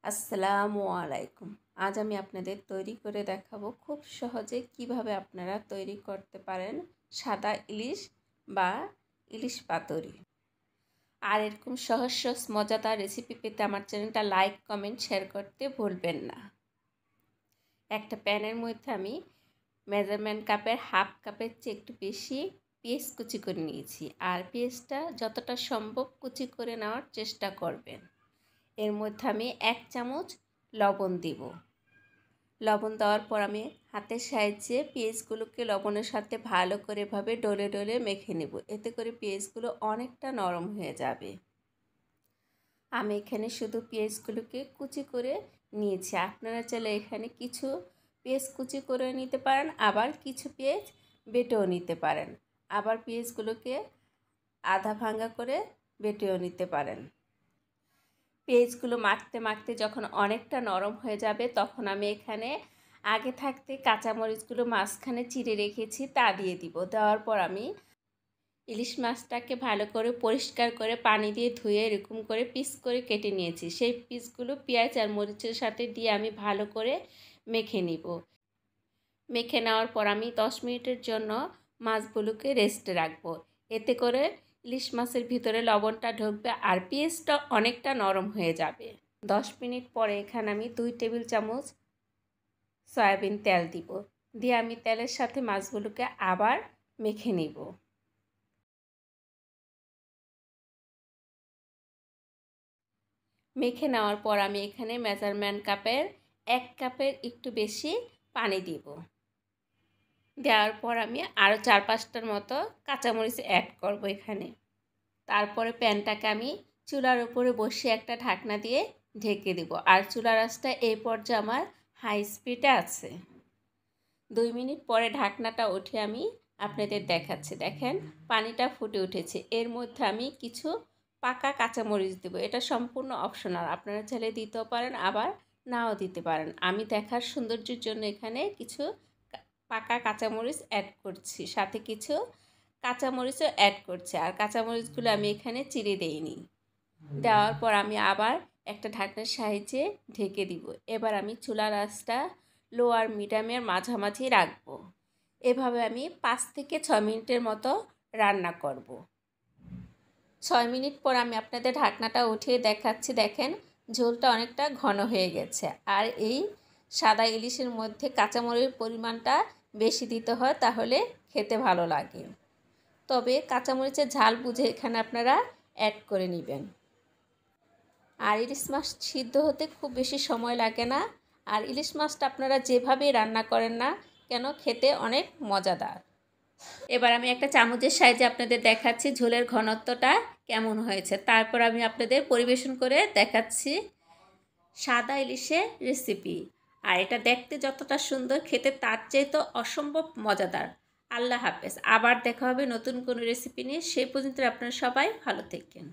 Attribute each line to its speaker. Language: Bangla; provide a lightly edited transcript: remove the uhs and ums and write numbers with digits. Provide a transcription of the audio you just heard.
Speaker 1: আসসালামু আলাইকুম। আজ আমি আপনাদের তৈরি করে দেখাবো খুব সহজে কিভাবে আপনারা তৈরি করতে পারেন সাদা ইলিশ বা ইলিশ পাতুরি। আর এরকম সহজ সহজ মজাদার রেসিপি পেতে আমার চ্যানেলটা লাইক কমেন্ট শেয়ার করতে ভুলবেন না। একটা প্যানের মধ্যে আমি মেজারমেন্ট কাপের হাফ কাপের চেয়ে একটু বেশি পেঁয়াজ কুচি করে নিয়েছি। আর পেঁয়াজটা যতটা সম্ভব কুচি করে নেওয়ার চেষ্টা করবেন। এর মধ্যে আমি 1 চামচ লবণ দিব। লবণ দেওয়ার পর আমি হাতের সাহায্যে পেঁয়াজগুলোকে লবণের সাথে ভালো করে এভাবে ডলে ডলে মেখে নেব। এতে করে পেঁয়াজগুলো অনেকটা নরম হয়ে যাবে। আমি এখানে শুধু পেঁয়াজগুলোকে কুচি করে নিয়েছি। আপনারা চাইলে এখানে কিছু পেঁয়াজ কুচি করে নিতে পারেন, আবার কিছু পেঁয়াজ বেটেও নিতে পারেন, আবার পেঁয়াজগুলোকে আধা ভাঙা করে বেটেও নিতে পারেন। পেঁয়াজগুলো মাখতে মাখতে যখন অনেকটা নরম হয়ে যাবে তখন আমি এখানে আগে থাকতে কাঁচামরিচগুলো মাঝখানে চিড়ে রেখেছি তা দিয়ে দিব। দেওয়ার পর আমি ইলিশ মাছটাকে ভালো করে পরিষ্কার করে পানি দিয়ে ধুয়ে এরকম করে পিস করে কেটে নিয়েছি। সেই পিসগুলো পেঁয়াজ আর মরিচের সাথে দিয়ে আমি ভালো করে মেখে নিব। মেখে নেওয়ার পর আমি 10 মিনিটের জন্য মাছগুলোকে রেস্টে রাখবো। এতে করে ইলিশ মাছের ভিতরে লবণটা ঢুকবে আর পেঁয়াজটা অনেকটা নরম হয়ে যাবে। 10 মিনিট পরে এখানে আমি 2 টেবিল চামচ সয়াবিন তেল দিব। দিয়ে আমি তেলের সাথে মাছগুলোকে আবার মেখে নিব। মেখে নেওয়ার পর আমি এখানে মেজারমেন্ট কাপের 1 কাপের একটু বেশি পানি দিব। দেওয়ার পর আমি আরও 4-5টার মতো কাঁচামরিচ অ্যাড করব এখানে। তারপরে প্যানটাকে আমি চুলার উপরে বসিয়ে একটা ঢাকনা দিয়ে ঢেকে দেব। আর চুলার আঁচটা এই পর্যায়ে আমার হাই স্পিডে আছে। 2 মিনিট পরে ঢাকনাটা উঠে আমি আপনাদের দেখাচ্ছি। দেখেন পানিটা ফুটে উঠেছে। এর মধ্যে আমি কিছু পাকা কাঁচামরিচ দেব। এটা সম্পূর্ণ অপশনাল, আপনারা চাইলে দিতেও পারেন আবার নাও দিতে পারেন। আমি দেখার সৌন্দর্যের জন্য এখানে কিছু পাকা কাঁচামরিচ অ্যাড করছি, সাথে কিছু কাঁচামরিচও অ্যাড করছি। আর কাঁচামরিচগুলো আমি এখানে চিড়ে দেইনি। দেওয়ার পর আমি আবার একটা ঢাকনার সাহায্যে ঢেকে দিব। এবার আমি চুলার আঁচটা লো আর মিডিয়ামের মাঝামাঝি রাখবো। এভাবে আমি 5 থেকে 6 মিনিটের মতো রান্না করব। 6 মিনিট পর আমি আপনাদের ঢাকনাটা উঠিয়ে দেখাচ্ছি। দেখেন ঝোলটা অনেকটা ঘন হয়ে গেছে। আর এই সাদা ইলিশের মধ্যে কাঁচামরিচের পরিমাণটা বেশি দিতে হয়, তাহলে খেতে ভালো লাগে। তবে কাঁচামরিচের ঝাল বুঝে এখানে আপনারা অ্যাড করে নেবেন। আর ইলিশ মাছ সিদ্ধ হতে খুব বেশি সময় লাগে না। আর ইলিশ মাছটা আপনারা যেভাবেই রান্না করেন না কেন খেতে অনেক মজাদার। এবার আমি একটা চামচের সাহায্যে আপনাদের দেখাচ্ছি ঝোলের ঘনত্বটা কেমন হয়েছে। তারপর আমি আপনাদের পরিবেশন করে দেখাচ্ছি সাদা ইলিশের রেসিপি। আর এটা দেখতে যতটা সুন্দর, খেতে তার চেয়ে তো অসম্ভব মজাদার। আল্লাহ হাফেজ। আবার দেখা হবে নতুন কোনো রেসিপি নিয়ে। সেই পর্যন্ত আপনারা সবাই ভালো থাকেন।